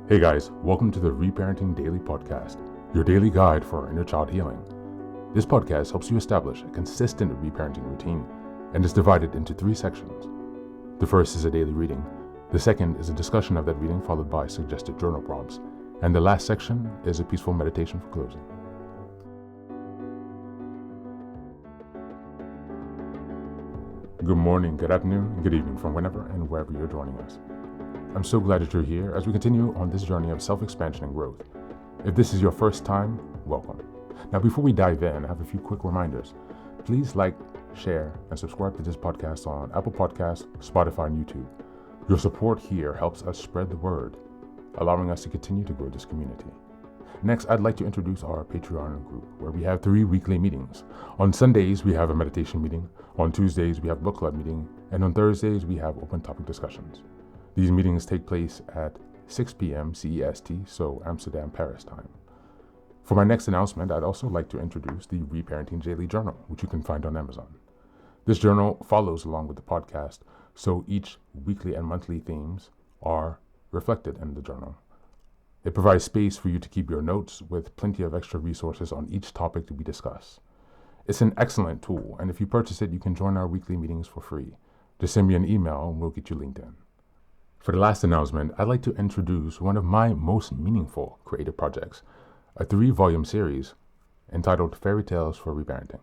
Hey guys, welcome to the Reparenting Daily podcast, your daily guide for inner child healing. This podcast helps you establish a consistent reparenting routine and is divided into 3 sections. The first is a daily reading, the second is a discussion of that reading followed by suggested journal prompts, and the last section is a peaceful meditation for closing. Good morning, good afternoon, and good evening from whenever and wherever you're joining us. I'm so glad that you're here as we continue on this journey of self-expansion and growth. If this is your first time, welcome. Now, before we dive in, I have a few quick reminders. Please like, share, and subscribe to this podcast on Apple Podcasts, Spotify, and YouTube. Your support here helps us spread the word, allowing us to continue to grow this community. Next, I'd like to introduce our Patreon group, where we have 3 weekly meetings. On Sundays, we have a meditation meeting. On Tuesdays, we have book club meeting. And on Thursdays, we have open topic discussions. These meetings take place at 6 p.m. CEST, so Amsterdam, Paris time. For my next announcement, I'd also like to introduce the Reparenting Daily journal, which you can find on Amazon. This journal follows along with the podcast, so each weekly and monthly themes are reflected in the journal. It provides space for you to keep your notes with plenty of extra resources on each topic to be discussed. It's an excellent tool, and if you purchase it, you can join our weekly meetings for free. Just send me an email and we'll get you linked in. For the last announcement, I'd like to introduce one of my most meaningful creative projects, a 3-volume series entitled Fairy Tales for Reparenting.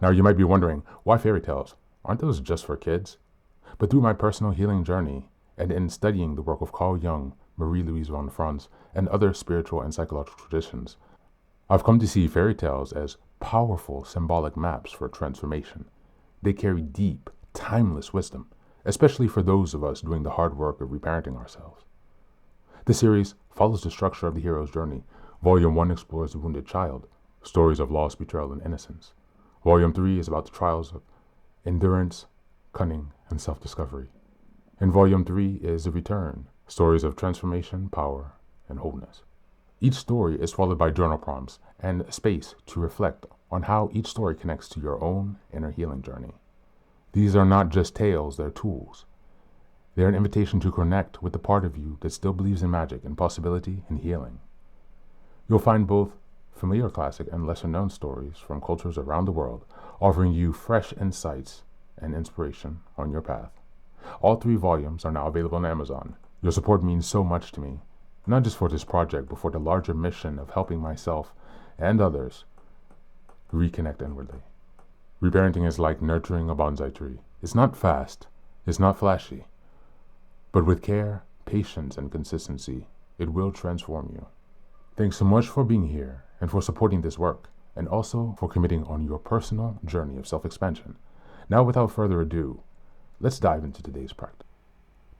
Now, you might be wondering, why fairy tales? Aren't those just for kids? But through my personal healing journey and in studying the work of Carl Jung, Marie-Louise von Franz, and other spiritual and psychological traditions, I've come to see fairy tales as powerful symbolic maps for transformation. They carry deep, timeless wisdom, especially for those of us doing the hard work of reparenting ourselves. The series follows the structure of the hero's journey. Volume 1 explores the wounded child, stories of loss, betrayal, and innocence. Volume 3 is about the trials of endurance, cunning, and self-discovery. And Volume 3 is the return, stories of transformation, power, and wholeness. Each story is followed by journal prompts and space to reflect on how each story connects to your own inner healing journey. These are not just tales, they're tools. They're an invitation to connect with the part of you that still believes in magic and possibility and healing. You'll find both familiar classic and lesser-known stories from cultures around the world, offering you fresh insights and inspiration on your path. All 3 volumes are now available on Amazon. Your support means so much to me, not just for this project, but for the larger mission of helping myself and others reconnect inwardly. Reparenting is like nurturing a bonsai tree. It's not fast, it's not flashy, but with care, patience, and consistency, it will transform you. Thanks so much for being here and for supporting this work, and also for committing on your personal journey of self-expansion. Now, without further ado, let's dive into today's practice.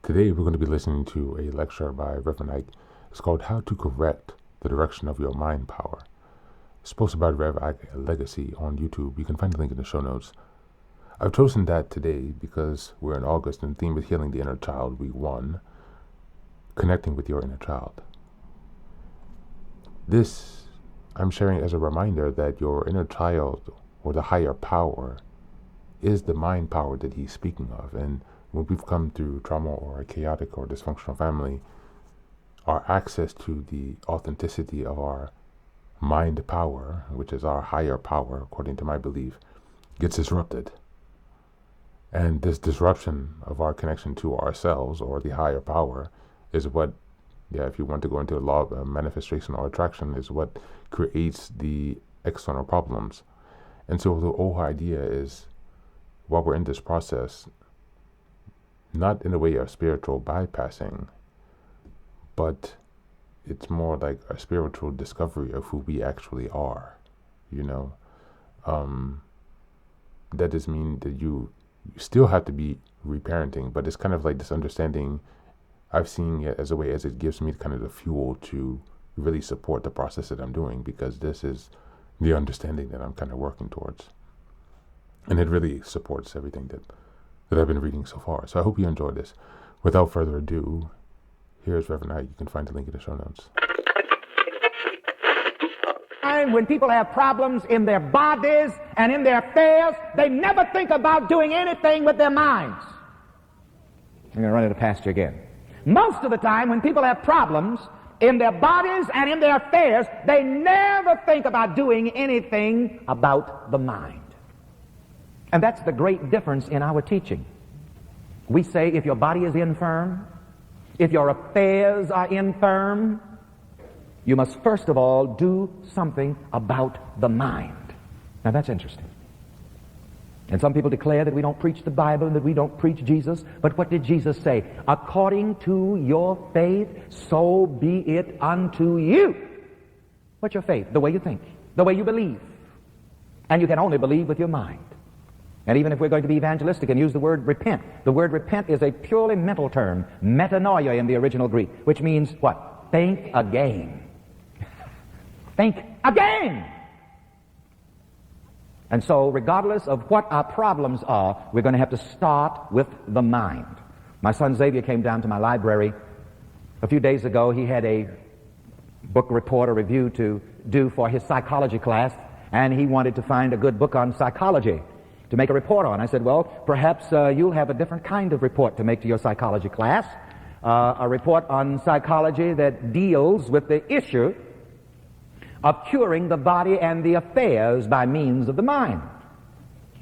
Today, we're going to be listening to a lecture by Reverend Ike. It's called How to Correct the Direction of Your Mind Power. It's posted by Rev Ike Legacy on YouTube. You can find the link in the show notes. I've chosen that today because we're in August and the theme is Healing the Inner Child, Week 1, Connecting with Your Inner Child. This I'm sharing as a reminder that your inner child, or the higher power, is the mind power that he's speaking of. And when we've come through trauma or a chaotic or dysfunctional family, our access to the authenticity of our mind power, which is our higher power, according to my belief, gets disrupted. And this disruption of our connection to ourselves, or the higher power, is what, if you want to go into the law of manifestation or attraction, is what creates the external problems. And so the whole idea is, while we're in this process, not in a way of spiritual bypassing, but it's more like a spiritual discovery of who we actually are, That doesn't mean that you still have to be reparenting, but it's kind of like this understanding. I've seen it as a way as it gives me kind of the fuel to really support the process that I'm doing, because this is the understanding that I'm kind of working towards. And it really supports everything that I've been reading so far. So I hope you enjoy this. Without further ado, here's Reverend Ike. You can find the link in the show notes. When people have problems in their bodies and in their affairs, they never think about doing anything with their minds. I'm going to run into pasture again. Most of the time when people have problems, in their bodies and in their affairs, they never think about doing anything about the mind. And that's the great difference in our teaching. We say if your body is infirm, if your affairs are infirm, you must first of all do something about the mind. Now that's interesting. And some people declare that we don't preach the Bible and that we don't preach Jesus. But what did Jesus say? According to your faith, so be it unto you. What's your faith? The way you think, the way you believe. And you can only believe with your mind. And even if we're going to be evangelistic and use the word repent, the word repent is a purely mental term, metanoia in the original Greek, which means what? Think again. Think again. And so, regardless of what our problems are, we're going to have to start with the mind. My son Xavier came down to my library a few days ago. He had a book report, a review to do for his psychology class, and he wanted to find a good book on psychology to make a report on. I said, well, perhaps you'll have a different kind of report to make to your psychology class, a report on psychology that deals with the issue of curing the body and the affairs by means of the mind.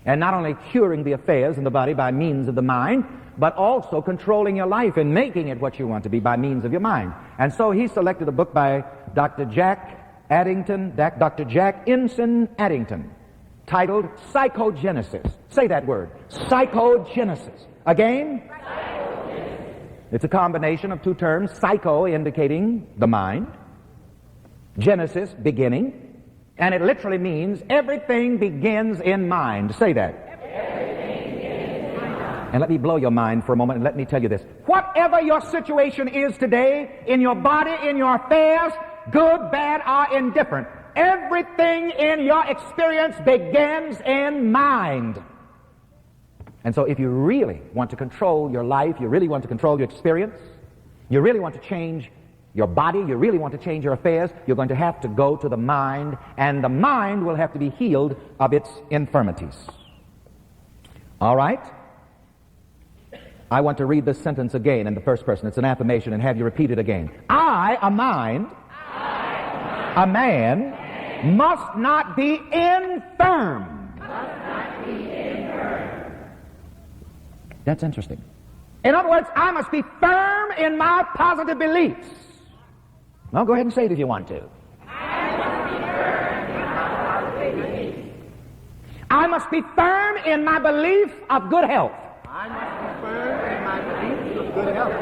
And not only curing the affairs in the body by means of the mind, but also controlling your life and making it what you want to be by means of your mind. And so he selected a book by Dr. Jack Ensign Addington, titled Psychogenesis. Say that word, psychogenesis. Again? Psychogenesis. It's a combination of two terms, psycho indicating the mind, Genesis, beginning, and it literally means everything begins in mind. Say that. Everything begins in mind. And let me blow your mind for a moment and let me tell you this. Whatever your situation is today, in your body, in your affairs, good, bad, or indifferent, everything in your experience begins in mind. And so if you really want to control your life, you really want to control your experience, you really want to change your body, you really want to change your affairs, you're going to have to go to the mind, and the mind will have to be healed of its infirmities. All right? I want to read this sentence again in the first person. It's an affirmation, and have you repeat it again. I, a mind, a man, must not be infirm. That's interesting. In other words, I must be firm in my positive beliefs. Well, go ahead and say it if you want to. I must be firm in my belief of good health. I must be firm in my belief of good health.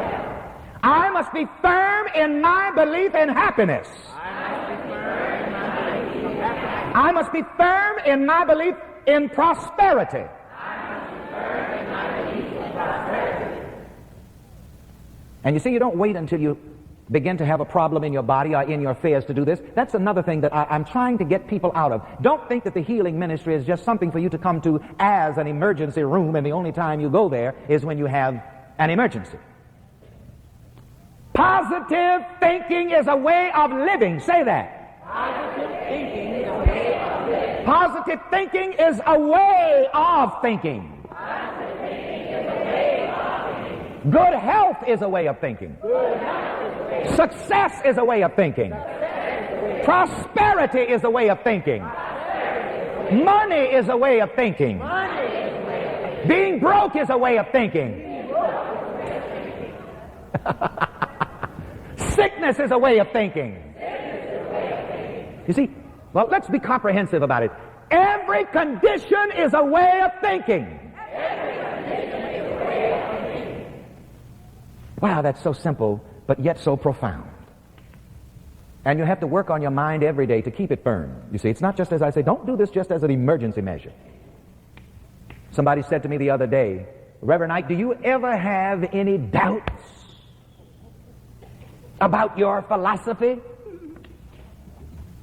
I must be firm in my belief in happiness. I must be firm in my belief I must be firm in my belief in in prosperity. And you see, you don't wait until you begin to have a problem in your body or in your affairs to do this. That's another thing that I'm trying to get people out of. Don't think that the healing ministry is just something for you to come to as an emergency room, and the only time you go there is when you have an emergency. Positive thinking is a way of living. Say that. positive thinking is a way of living. Positive thinking is a way of thinking. Positive thinking is a way of thinking. Good health is a way of thinking. Good health is a way of Success is a way of thinking. Prosperity is a way of thinking. Money is a way of thinking. Being broke is a way of thinking. Sickness is a way of thinking. You see, well, let's be comprehensive about it. Every condition is a way of thinking. Wow, that's so simple, but yet so profound. And you have to work on your mind every day to keep it firm. You see, it's not just as I say, don't do this just as an emergency measure. Somebody said to me the other day, Reverend Knight, do you ever have any doubts about your philosophy?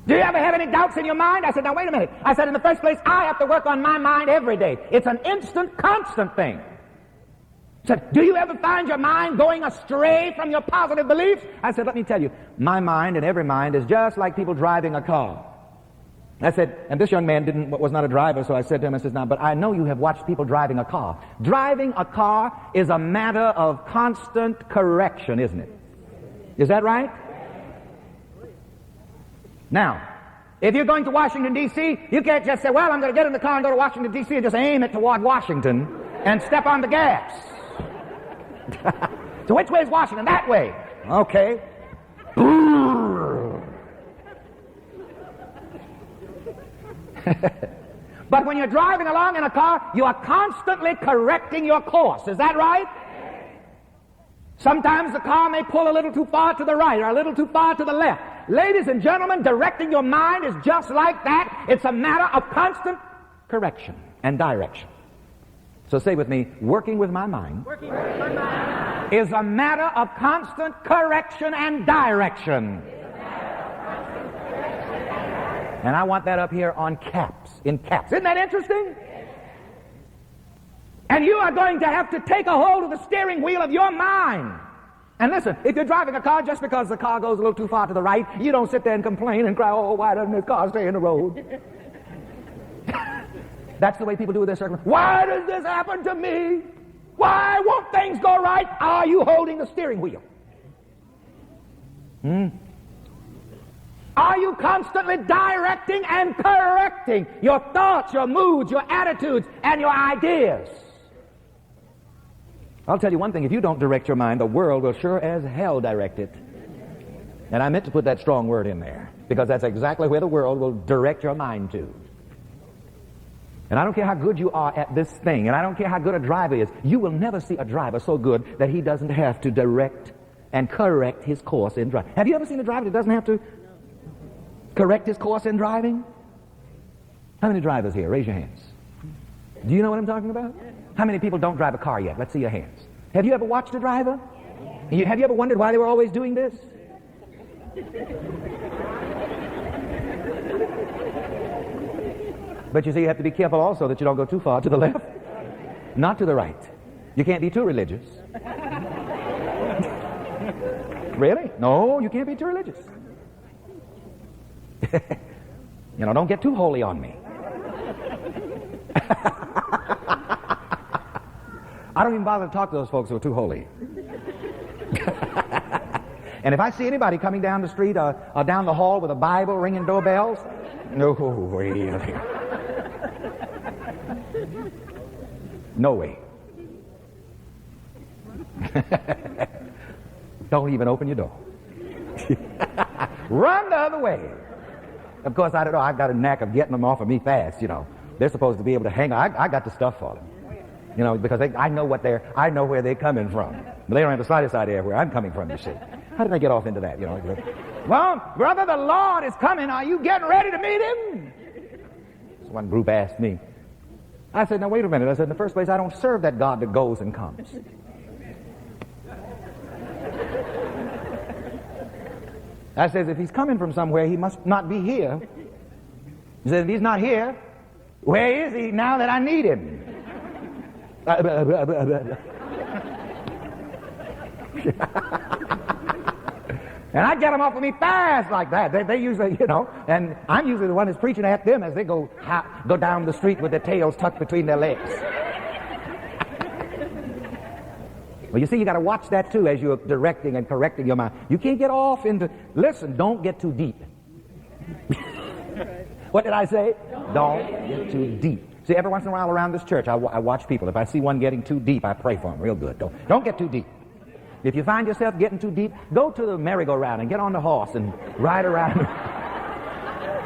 Do you ever have any doubts in your mind? I said, now wait a minute. I said, in the first place, I have to work on my mind every day. It's an instant, constant thing. I said, do you ever find your mind going astray from your positive beliefs? I said, let me tell you, my mind and every mind is just like people driving a car. I said, and this young man was not a driver, so I said to him, I said, now, but I know you have watched people driving a car. Driving a car is a matter of constant correction, isn't it? Is that right? Now, if you're going to Washington, D.C., you can't just say, well, I'm going to get in the car and go to Washington, D.C. and just aim it toward Washington and step on the gas. So which way is Washington? That way. Okay. But when you're driving along in a car, you are constantly correcting your course. Is that right? Sometimes the car may pull a little too far to the right or a little too far to the left. Ladies and gentlemen, directing your mind is just like that. It's a matter of constant correction and direction. So say with me, working with my mind, is a matter of constant correction and direction. And I want that up here on caps, in caps. Isn't that interesting? And you are going to have to take a hold of the steering wheel of your mind. And listen, if you're driving a car, just because the car goes a little too far to the right, you don't sit there and complain and cry, oh, why doesn't this car stay in the road? That's the way people do with their circumstances. Why does this happen to me? Why won't things go right? Are you holding the steering wheel? Are you constantly directing and correcting your thoughts, your moods, your attitudes, and your ideas? I'll tell you one thing, if you don't direct your mind, the world will sure as hell direct it. And I meant to put that strong word in there, because that's exactly where the world will direct your mind to. And I don't care how good you are at this thing, and I don't care how good a driver is, you will never see a driver so good that he doesn't have to direct and correct his course in driving. Have you ever seen a driver that doesn't have to correct his course in driving? How many drivers here? Raise your hands. Do you know what I'm talking about? How many people don't drive a car yet? Let's see your hands. Have you ever watched a driver? Have you ever wondered why they were always doing this? But you see, you have to be careful also that you don't go too far to the left, not to the right. You can't be too religious. Really? No, you can't be too religious. Don't get too holy on me. I don't even bother to talk to those folks who are too holy. And if I see anybody coming down the street or down the hall with a Bible ringing doorbells, no way. No way. Don't even open your door. Run the other way. Of course, I don't know, I've got a knack of getting them off of me fast, They're supposed to be able to hang on. I got the stuff for them. Because I know where they're coming from. But they don't have the slightest idea where I'm coming from, you see. How did I get off into that, Well, brother, the Lord is coming. Are you getting ready to meet him? So one group asked me. I said, now wait a minute. I said, in the first place, I don't serve that God that goes and comes. I says, if he's coming from somewhere, he must not be here. He says, if he's not here, where is he now that I need him? And I get them off of me fast like that. They usually, and I'm usually the one that's preaching at them as they go down the street with their tails tucked between their legs. Well, you see, you got to watch that too as you're directing and correcting your mind. You can't get off into, listen, don't get too deep. What did I say? Don't get too deep. See, every once in a while around this church, I watch people. If I see one getting too deep, I pray for them real good. Don't get too deep. If you find yourself getting too deep, go to the merry-go-round and get on the horse and ride around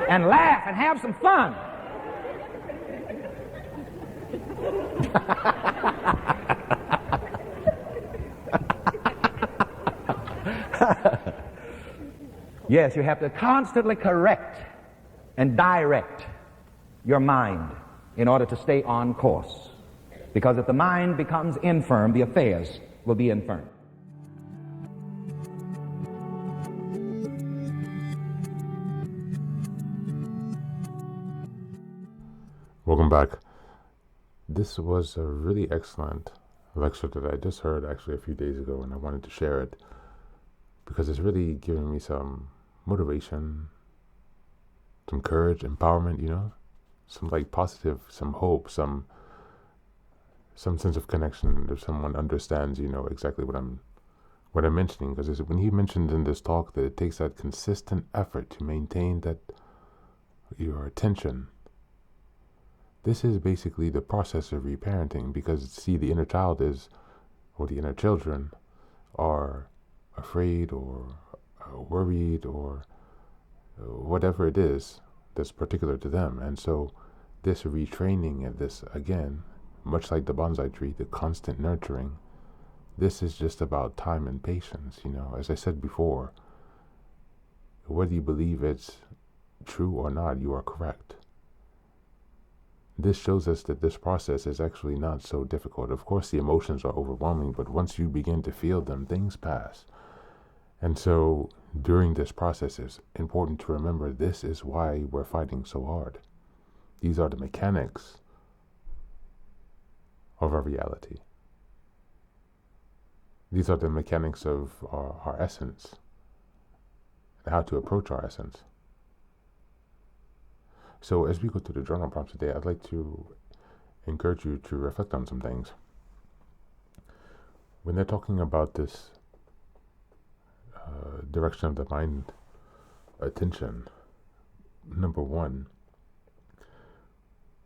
and laugh and have some fun. Yes, you have to constantly correct and direct your mind in order to stay on course. Because if the mind becomes infirm, the affairs will be infirm. Welcome back. This was a really excellent lecture that I just heard actually a few days ago, and I wanted to share it because it's really giving me some motivation, some courage, empowerment, some positive, some hope, some sense of connection. If someone understands, exactly what what I'm mentioning, because when he mentioned in this talk that it takes that consistent effort to maintain that your attention, this is basically the process of reparenting, because see, the inner child is, or the inner children are afraid or worried or whatever it is that's particular to them. And so this retraining and this, again, much like the bonsai tree, the constant nurturing, this is just about time and patience. As I said before, whether you believe it's true or not, you are correct. This shows us that this process is actually not so difficult. Of course, the emotions are overwhelming, but once you begin to feel them, things pass. And so during this process, it's important to remember this is why we're fighting so hard. These are the mechanics of our reality. These are the mechanics of our essence and how to approach our essence. So as we go through the journal prompts today, I'd like to encourage you to reflect on some things. When they're talking about this direction of the mind attention, number one,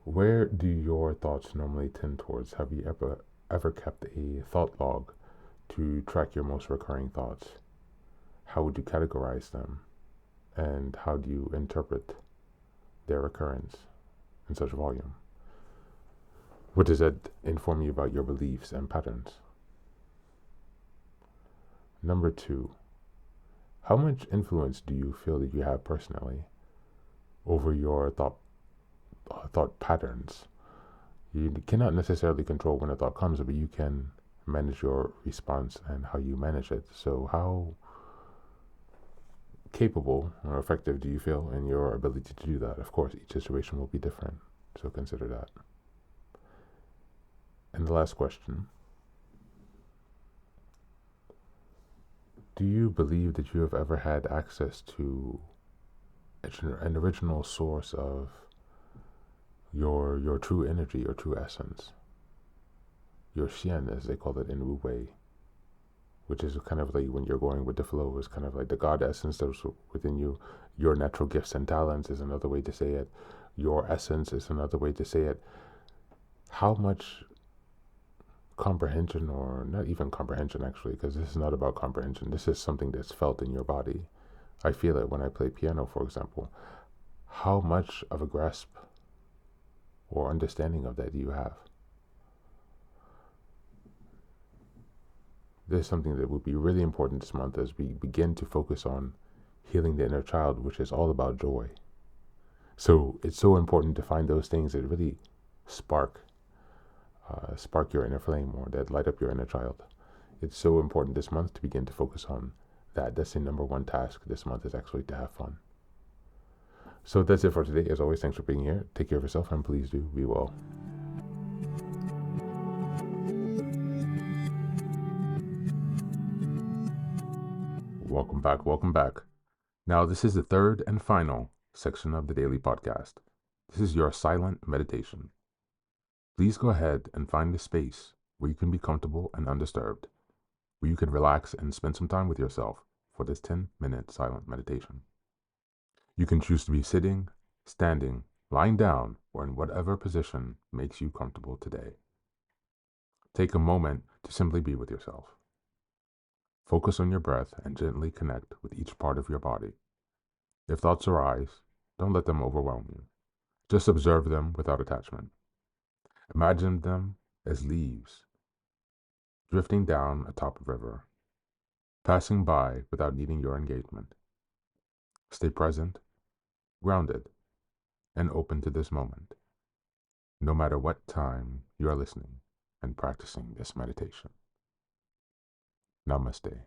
where do your thoughts normally tend towards? Have you ever kept a thought log to track your most recurring thoughts? How would you categorize them? And how do you interpret their occurrence in such volume? What does that inform you about your beliefs and patterns? Number two, how much influence do you feel that you have personally over your thought patterns? You cannot necessarily control when a thought comes, but you can manage your response and how you manage it. So how capable or effective do you feel in your ability to do that? Of course, each situation will be different, so consider that. And the last question, do you believe that you have ever had access to an original source of your true energy, your true essence, your xian, as they call it in Wu Wei, which is kind of like when you're going with the flow, is kind of like the God essence that's within you. Your natural gifts and talents is another way to say it. Your essence is another way to say it. How much comprehension, or not even comprehension actually, because this is not about comprehension. This is something that's felt in your body. I feel it when I play piano, for example. How much of a grasp or understanding of that do you have? This is something that will be really important this month as we begin to focus on healing the inner child, which is all about joy. So it's so important to find those things that really spark your inner flame, or that light up your inner child. It's so important this month to begin to focus on that. That's the number one task this month, is actually to have fun. So that's it for today. As always, thanks for being here. Take care of yourself, and please do be well. Welcome back. Now, this is the third and final section of the daily podcast. This is your silent meditation. Please go ahead and find a space where you can be comfortable and undisturbed, where you can relax and spend some time with yourself for this 10-minute silent meditation. You can choose to be sitting, standing, lying down, or in whatever position makes you comfortable today. Take a moment to simply be with yourself. Focus on your breath and gently connect with each part of your body. If thoughts arise, don't let them overwhelm you. Just observe them without attachment. Imagine them as leaves drifting down atop a river, passing by without needing your engagement. Stay present, grounded, and open to this moment, no matter what time you are listening and practicing this meditation. Namaste.